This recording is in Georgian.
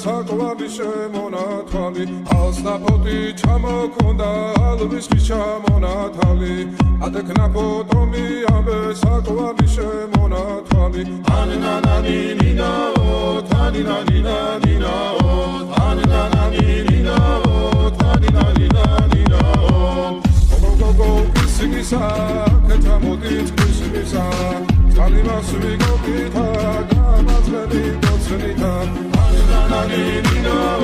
საკვალი შემონათვალი ალსნაფოთი ჩამოქონდა ალვის ჩამონათალი ადეკნა ფოტომი ამბე საკვალი შემონათვალი ანინანანინინაო თანინანინანინაო ანინანანინინაო თანინანინანინაო გოგოგოგო ისინისა კეთამოდით ისინისა Alimas we go kita, gamas we go tsunita. Anina